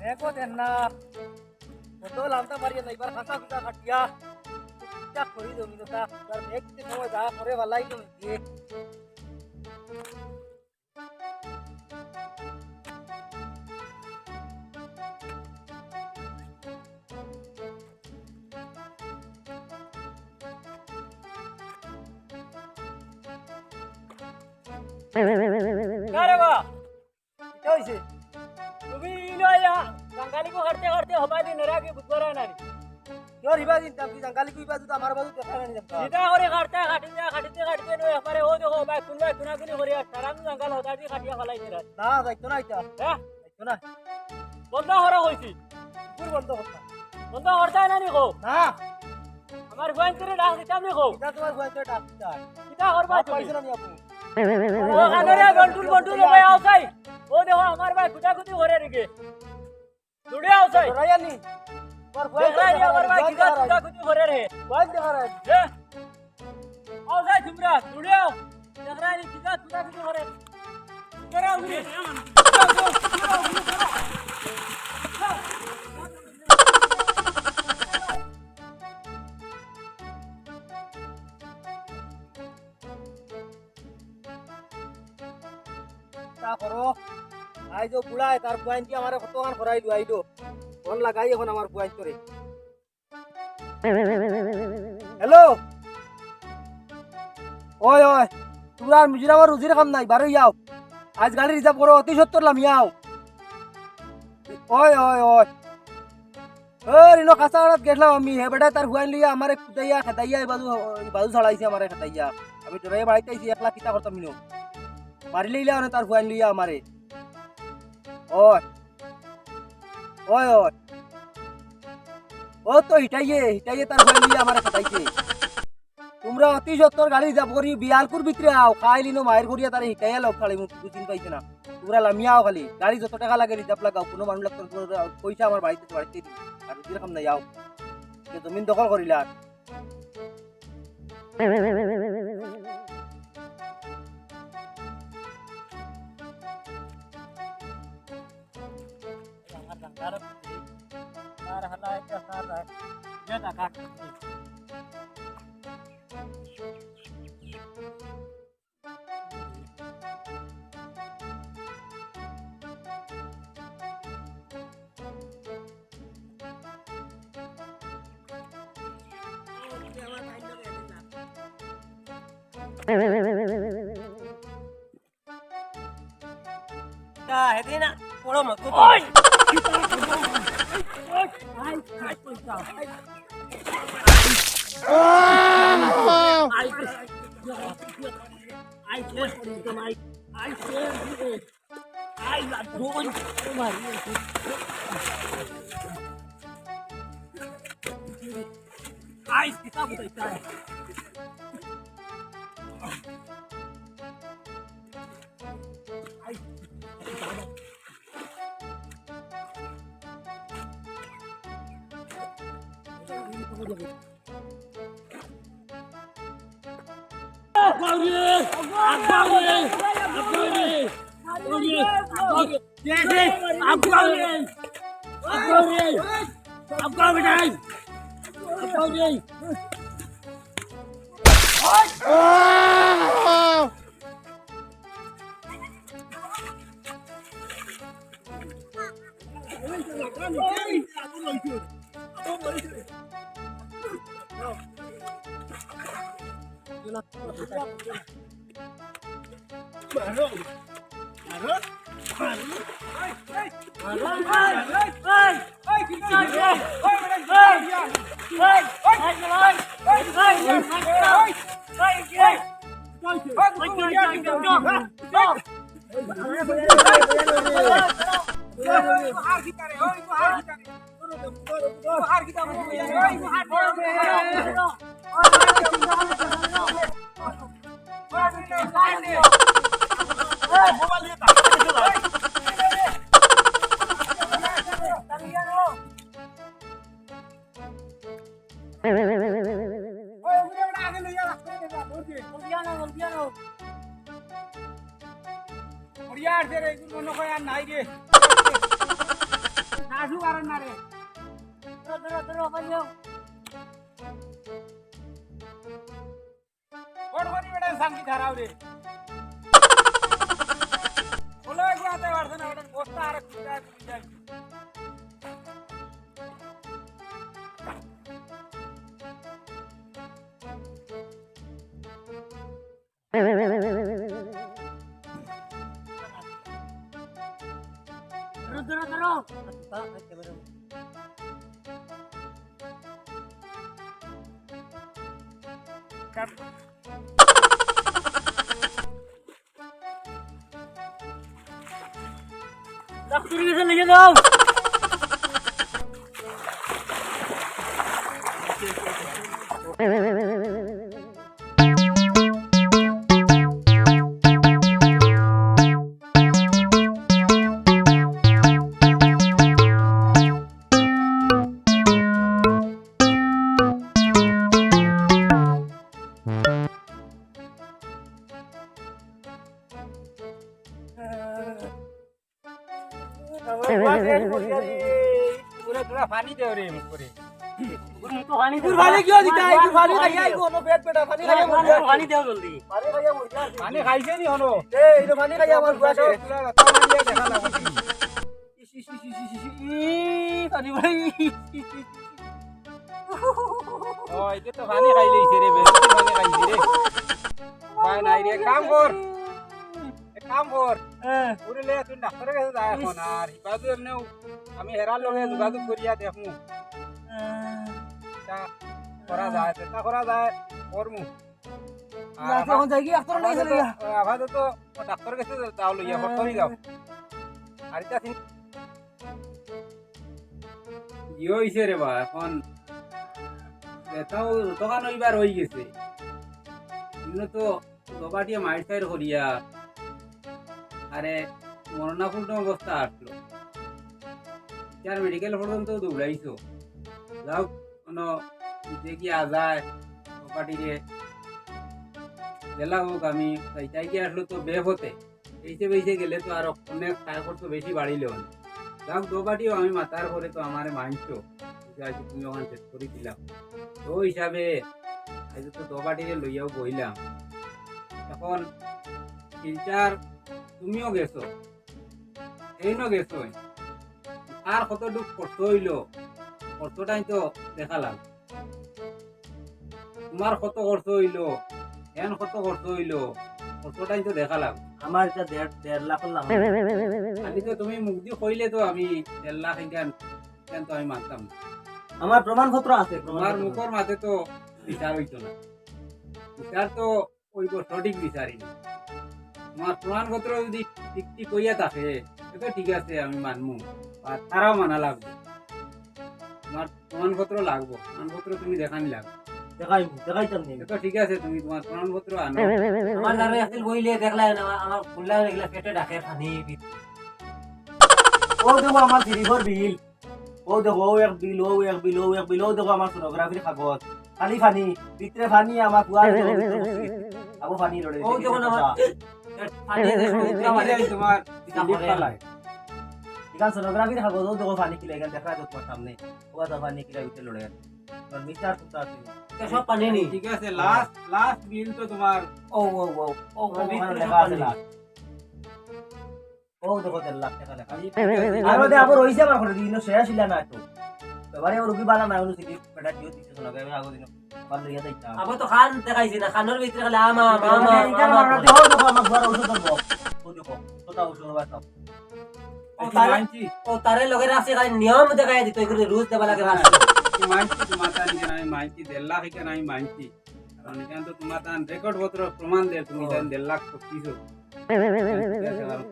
দেখো দেন না কত লামটা মারিয়ে না এবার খাসা খুঁজা কাটিয়া চা করি জমি দোতা আর দেখতে সময় যা করে ভালাই তো দিয়ে अरे वाह কি হইছে तुम्ही इलो या जंगाली को करते करते हमारी नरा के बुधवार नारी তোর হিবা দিন তাম কি জঙ্গালি কইবা তো আমার বাজু দেখা নাই জমতা सीधा और करते काटते नो हमारे हो देखो भाई कुना कुनी हो रहा सारा जंगल होता जी काटिया खलाई निरा না যাইতো না এটা है যাইতো না बंदा हो रहा होईसी পুর বন্ধ করতা बंदा होता है ना नहीं को না हमारे गोइन करे डाक देता नहीं को এটা তোমার বয়সে ডাক্তার सीधा और बात পাইছ না আপু वो अनरे बंटुल भाई आउसाई वो देखो हमारे भाई खुदा हो रहे रे जुड़े आउसाई রায়ানি তোর देख বয়স रहा है हमारे भाई खुदा हो रहे रे বয়স দেখা রায় है आउसाई तुमरा जुड़े आओ देख रहा है खुदा हो रहे करा उन्हें তা করো আই যে বুড়ায় তার পয়েন্টটি আমারে কতখান করাই দিও আইলো ফোন লাগাই এখন আমার পয়েন্ট করে হ্যালো ওই ওই তোমরা আর মিজোরামের রুজির কাম নাই বারো ইয়াও আজ গাড়ি রিজার্ভ করো অতি সত্তর লাম ইয়াও ওই ওই ওই রিনো কাঁচা গাড়াত গেছিলাম আমি হে বেটা তার হুয়াইন লিয়া আমারে কুদাইয়া খেতাইয়া এই বাজু ছাড়াইছে আমারে খেতাইয়া আমি ডরাইয়া বাড়িতে আইছি একলা কিতা করতাম মিনো মারি লইলা মানে তার হুয়াইন লিয়া আমারে ওই ওই ওই ও তো হিটাইয়ে তার হুয়াইন লিয়া আমারে খেতাইছে তোমরা অতি সত্তর গাড়ি যাব করি বিয়ালকুর ভিতরে আও খাই লিনো মায়ের করিয়া তারে হিটাইয়া লোক খালি মুখ দুদিন পাইছে না তোমরা লামিয়াও খালি গাড়ি যত টাকা লাগে রিজার্ভ লাগাও কোনো মানুষ লাগতো পয়সা আমার বাড়িতে দিই আর যেরকম নাই যাও জমিন দখল করিলা सार हला है क्या सार है ये ना काट তা হেদিনা পড়ো মত ओए জলদি আনো মরিয়া আসছে রে এগুলো মনে হয় আর নাই রে নাসু কারণ না রে ধরো পাইও বড় করি বেটা সাঙ্গি ধারাও রে বলো এগুলো আতে পারছে না ওটা বস্তা আর খুঁজা যায় ধরো ডাক্তার কাছে নিয়ে যাও পুরো তোরা পানি দেও রে মুখ করে তো পানি ইগুর পানি কিয় দিতা ইগুর পানি খাইয়া ইগু ono পেট পেটা পানি খাইয়া মর যা পানি দাও জলদি পানি খাইয়া মর যা পানি খাইছে নি হলো এ ইনো পানি খাইয়া আমার বুয়া রে তোরা পানি দিয়ে দেখা লাগবে পানি ভাই ও এটা তো পানি খাই লইছে রে বেশি পানি খাইছে রে ভাই নাই রে কাম কর এক কাম কর পুরে লে তুই ডাক্তারের কাছে যা এখন আর হিবাদু এমনিও আমি হেরার লগে যোগাযোগ করিয়া দেখমু তা করা যায় চেষ্টা করা যায় করমু না তখন যাই কি ডাক্তার নাই চলে যা আপাতত ডাক্তারের কাছে যাও লইয়া ফটকরি যাও আর এটা ইয়ে হইছে রে বা এখন এটাও দোকান হইবার হয়ে গেছে এগুলো তো দোকাটিয়া মাইট ফাইর করিয়া আরে মরণাপূর্ণ অবস্থা আসলো যার মেডিকেল পর্যন্ত দৌড়াইছো যাও কোনো দেখিয়া যায় দোকাটিরে গেলা হোক আমি চাইতে আসলো তো বে হতে এইসে বেসে গেলে তো আর অনেক খায় খরচ বেশি বাড়িল যাক দোকাটিও আমি মাতার করে তো আমার মানছো তুমি ওখানে শেষ করে দিলাম তো হিসাবে আজ তো দোকাটিরে লইয়াও বইলাম এখন ফিল্টার তুমিও গেছো এইনো গেছো আর কতটুক খরচ হইলো খরচটাই তো দেখালাম তোমার কত খরচ হইলো এন কত খরচ হইলো খরচটাই তো দেখালাম আমার এটা 1.5 লাখ লাখ খালি তো তুমি মুখ দিয়ে কইলে তো আমি 1.5 লাখ কেন তো আমি মানতাম না। আমার প্রমাণপত্র আছে তোমার মুখর মাঝে তো বিচার হইতো না বিচার তো ওই সঠিক বিচারই না তোমার প্রমাণপত্র যদি ঠিক ঠিক হইয়া থাকে তো ঠিক আছে আমি মানমু আর তারাও মানা লাগবে তোমার প্রমাণপত্র লাগবো প্রমাণপত্র তুমি দেখানি লাগবে দেখাইতাম নি তো ঠিক আছে তুমি তোমার প্রমাণপত্র আনো আমার নামে আসল বইলে দেখলা আমার ফুল্লা দেখলা পেটে ডাকে পানি ও দেখো আমার সিরিভর বিল ও দেখো ও এক বিল ও এক বিল ও এক বিল ও দেখো আমার সোনোগ্রাফির কাগজ খালি ফানি ভিতরে ফানি আমার কুয়া আবু ফানি রড়ে ও যখন আমার পানি তোমার স্লিপ পালায় এখান সোনোগ্রাফির কাগজ ও দেখো ফানি কিলা এখান দেখা তো তোমার সামনে ও তো ফানি কিলা ভিতরে লড়ে আর মিটার কুতা আছে সব পানি নি ঠিক আছে লাস্ট বিল তো তোমার ও ও ও ও ওখানে লেখা আছে লাস্ট ও দেখো 1.5 লাখ টাকা লেখা আর ওদের আবার হইছে আমার ঘরে দিন শেষ ছিল না তো এবারে ওর রুগী বালা না হলো সিটি পেটা দিও দিতে শোনা গায় আগো দিন পার লইয়া যাইতা আবার তো খান দেখাইছি না খানোর ভিতরে খালি আমা এটা মারতে হল দেখো আমার ঘর ওষুধ দেবো ও দেখো তোটা ওষুধ বাতাও মানছি ও তারে লগে আছে খালি নিয়ম দেখাই দিত এগুলো রুজ দেবা লাগে ভালো মানছি তোমার তান যে আমি মানছি 1.5 লাখ এখানে আমি মানছি কারণ এখানে তো তোমার তান রেকর্ড পত্র প্রমাণ দেয় তুমি তান 1.5 লাখ ঠকিছো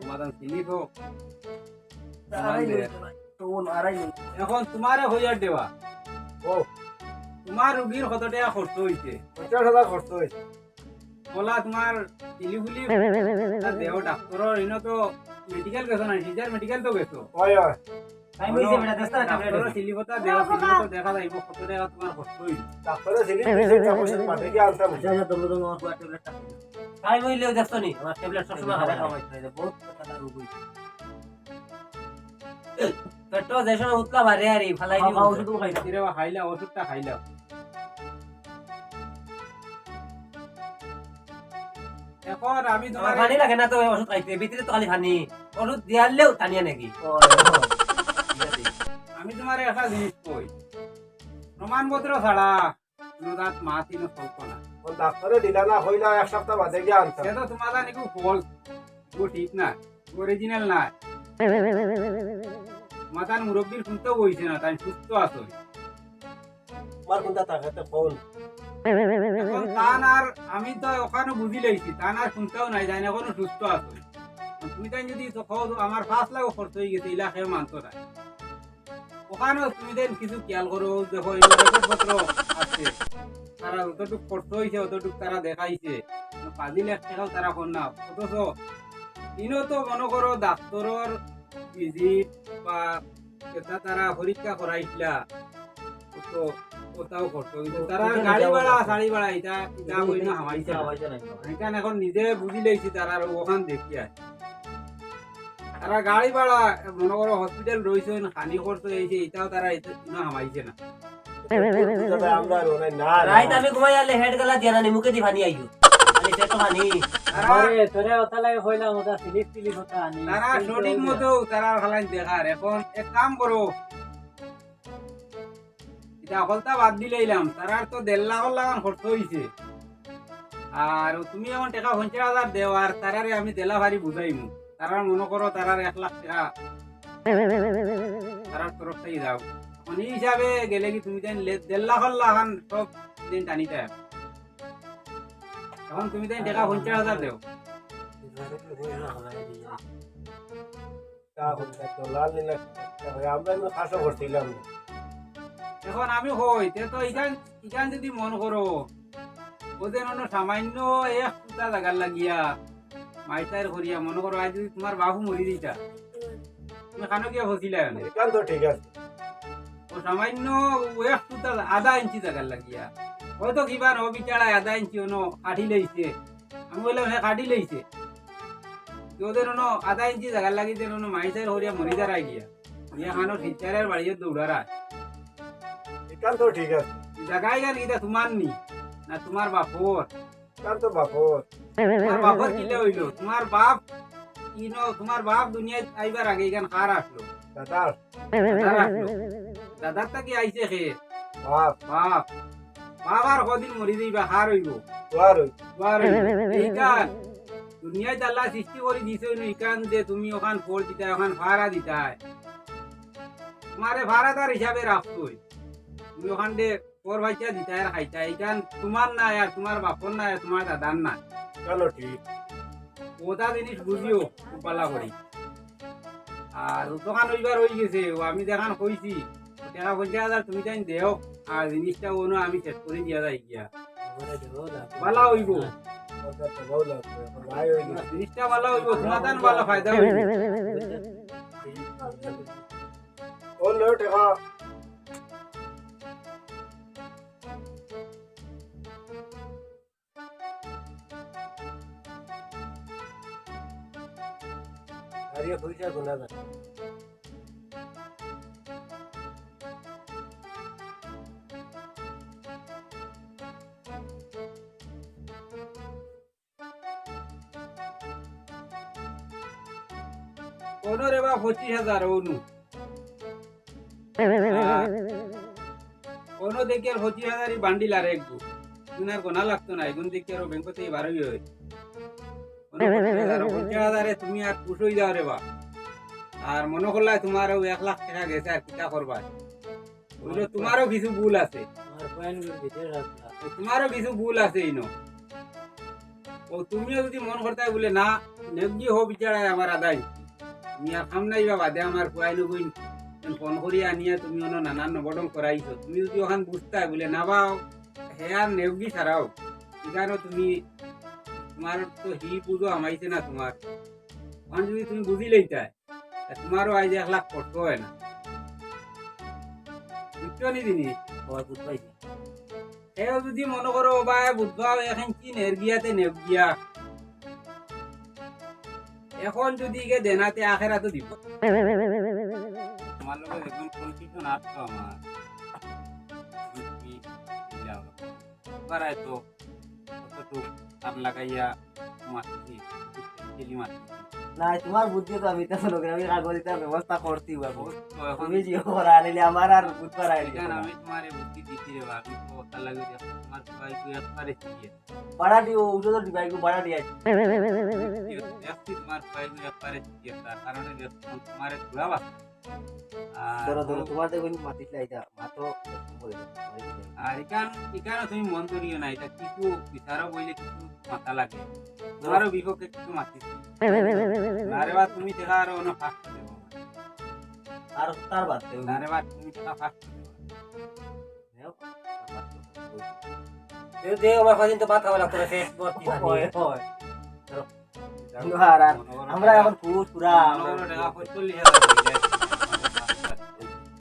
তোমার তান সিলিপ হোক তো নারাই এখন তোমারে হইয়ার দেওয়া ও তোমার রুগীর কত টাকা খরচ হইছে 50,000 খরচ হইছে বলা তোমার ইলিগুলি দেহ ডাক্তারের ইনো তো মেডিকেল গেছো না সিজার মেডিকেল তো গেছো হয় হয় টাইম হইছে বেটা দস্তা ট্যাবলেট ডাক্তারের সিলিপটা দেওয়া সিলিপটা দেখা যাইব কত টাকা তোমার খরচ হইল ডাক্তারে সিলি দিছে তারপরে মাঠে গিয়ে আনতাম যা যা দম দম আমার ট্যাবলেট টাইম হইলেও দেখছো নি আমার ট্যাবলেট সব সময় হাতে খাওয়াইতে হয় বহুত কথা রোগ হইছে পেটো যেসব উতলা ভারে আরে ফালাই দিও ওষুধ খাইলা রে বা খাইলা ওষুধটা খাইলা এখন আমি তোমার তোমার পানি লাগে না তো ওষুধ খাইতে ভিতরে তো খালি পানি ওষুধ দিয়ালেও টানিয়া নাকি আমি তোমার একটা জিনিস কই প্রমাণপত্র ছাড়া দাঁত মাতি না চলতো না ডাক্তারে দিলা না হইলা এক সপ্তাহ বাদে গিয়ে আনতাম সে তো তোমার নাকি ফল ঠিক না অরিজিনাল না মাতান মুরব্বীর শুনতেও বইছে না তাই সুস্থ আছো আমার কোনটা তাকাতে ফোন এখন তান আর আমি তো ওখানে বুঝি লাইছি তান আর শুনতেও নাই জানি এখনো সুস্থ আছো তুমি তাই যদি তো খাও আমার 5 লাখ খরচ হয়ে গেছে ইলা খেয়ে মানতো না ওখানে তুমি দেন কিছু খেয়াল করো দেখো এই রেকর্ডপত্র আছে তারা যতটুকু খরচ হয়েছে অতটুকু তারা দেখাইছে 5 লাখ টাকাও তারা কর না অথচ ইনো তো মনে করো ডাক্তারের ভিজিট বা এটা তারা পরীক্ষা করাইছিলা তো ওটাও করতো কিন্তু তারা গাড়ি ভাড়া শাড়ি ভাড়া এটা যা বই না হামাইছে এখানে এখন নিজে বুঝি লাইছি তারা আর ওখান দেখি আর তারা গাড়ি ভাড়া মনে করো হসপিটাল রয়েছে হানি করতো এই যে এটাও তারা এটা না হামাইছে না আমরা না রাইত আমি ঘুমাই আলে হেড গলা দিয়া না মুখে দি পানি আইও আনি সে তো পানি আরে তোরে ওটা লাগে কইলাম ওটা সিলিপ ওটা আনি তারা সঠিক মতো তারা খালাই দেখার এখন এক কাম করো এটা হলতা বাদ দিলাম তারার তো 1.5 লাখ লাগান খরচ হইছে আর তুমি এখন টাকা 50,000 দেও আর তারারে আমি দেলা ভারি বুঝাইমু তারার মনে করো তারার 1 লাখ টাকা তারার তরফ থেকে দাও মানে হিসাবে গেলে কি তুমি দেন 1.5 লাখ লাগান সব দিন টানিতে এখন তুমি দেন টাকা 50,000 দেও আমরা খাসা করছিলাম এখন আমি হই তে তো ইখান যদি মন করো ওদের অন্য সামান্য 1 ফুটা জায়গার লাগিয়া মাইটার করিয়া মনে করো আজ যদি তোমার বাবু মরি দিতা তুমি খানো গিয়া ফসিলা এখান তো ঠিক আছে ও সামান্য 1 ফুটা আধা ইঞ্চি জায়গার লাগিয়া হয়তো কিবা নো বিচারায় আধা ইঞ্চি অন্য কাটি লইছে আমি বললাম হ্যাঁ কাটি লইছে ওদের অন্য আধা ইঞ্চি জায়গার লাগিতে অন্য মাইটার করিয়া মরি দাঁড়াই গিয়া ইয়া খানো টিচারের বাড়িতে দৌড়ারা এখান তো ঠিক আছে জায়গায় গান এটা তোমার নি না তোমার বাপর এখান তো বাপর তোমার বাপর কিলে হইলো তোমার বাপ তোমার বাপ দুনিয়ায় আইবার আগে এখান কার আসলো দাদার দাদার আসলো দাদার তাকে আইছে খে বাপ বাপ বাপ আর কদিন মরি দিবা হার হইব তোর বার এইখান দুনিয়ায় আল্লাহ সৃষ্টি করে দিছে এইখান যে তুমি ওখান ফোর দিতা ওখান ভাড়া দিতাই তোমারে ভাড়াদার হিসাবে রাখতোই তুমি ওখান দিয়ে পর ভাইটা দিতা আর খাইতা এইখান তোমার নাই আর তোমার বাপর নাই আর তোমার দাদার নাই কেন ঠিক ওটা জিনিস বুঝিও পালা করি আর দোকান হইবার হয়ে গেছে ও আমি দেখান কইছি টাকা 50,000 তুমি তাই দেও আর জিনিসটা ওনো আমি সেট করে দিয়া যাই গিয়া ভালো হইব জিনিসটা ভালো হইব তোমার দান ভালো ফায়দা হইব ও নো টাকা আরে পয়সা কোনা না কোনো রে বা 25,000 অনু কোনো দেখি আর 25,000 বান্ডিল আর এক গু তুনার গোনা লাগতো না এগুন দেখি আর ব্যাংক থেকে বারোই হয় 25,000 তুমি আর খুশ হয়ে যাও রে বা আর মনে করলা তোমার 1 লাখ টাকা গেছে আর কিটা করবা বললো তোমারও কিছু ভুল আছে তোমারও কিছু ভুল আছে ইনো ও তুমিও যদি মন করতে বলে না নেগি হো বিচারায় আমার আদায় তুমি আর খাম নাই বাবা দে আমার কুয়াইনো বইন ফোন করি আনিয়া তুমি অন্য নানান নবডং করাইছো তুমি যদি ওখান বুঝতে বলে না বা হেয়ার নেগি ছাড়াও এখানেও তুমি তোমার তো হি পুজো আমাইছে না তোমার ওখান যদি তুমি বুঝি লইতাই তোমারও আজ 1 লাখ খরচ হয় না বুঝছনি জিনিস ওই বুঝ পাইছি এও যদি মনে করো বা বুধবা এখন কি নেরগিয়াতে নেবগিয়া এখন যদি কে দেনাতে আখেরা তো দিব তোমার লোক দেখুন কনফিউশন আসতো আমার তো কতটুক তার লাগাইয়া মারছি খেলি মারছি না তোমার বুদ্ধি তো আমি তো লোকের আমি কাগজের ব্যবস্থা করছি বাবু তো এখন তুমি জিও করা আনিলে আমার আর বুধবার আইলি কেন আমি তোমার বুদ্ধি দিচ্ছি রে বা আমি তো কথা লাগে তোমার সবাই তুই একবারে শিখিয়ে ভাড়া দিও উঠো তো ডিবাই কো ভাড়া দিয়ে দেখছি তোমার সবাই একবারে শিখিয়ে তার কারণে তোমার ঘুরাবা ধরো ধরো তোমার দেখুন মাতিস লাইটা মাতো আর এখানে তুমি মন করিও না এটা কিছু বিচারও বইলে কিছু মাথা লাগে তোমারও বিপক্ষে কিছু মাতিস আরে বা তুমি দেখা আরো অন্য ফার্স্ট দেবো আর তার বাদ দেও আরে বা তুমি দেখা ফার্স্ট দেবো দে আমার কদিন তো ভাত খাওয়া লাগতো রে শেষ বর্তি হয় হয় আমরা এখন পুরা টাকা 45,000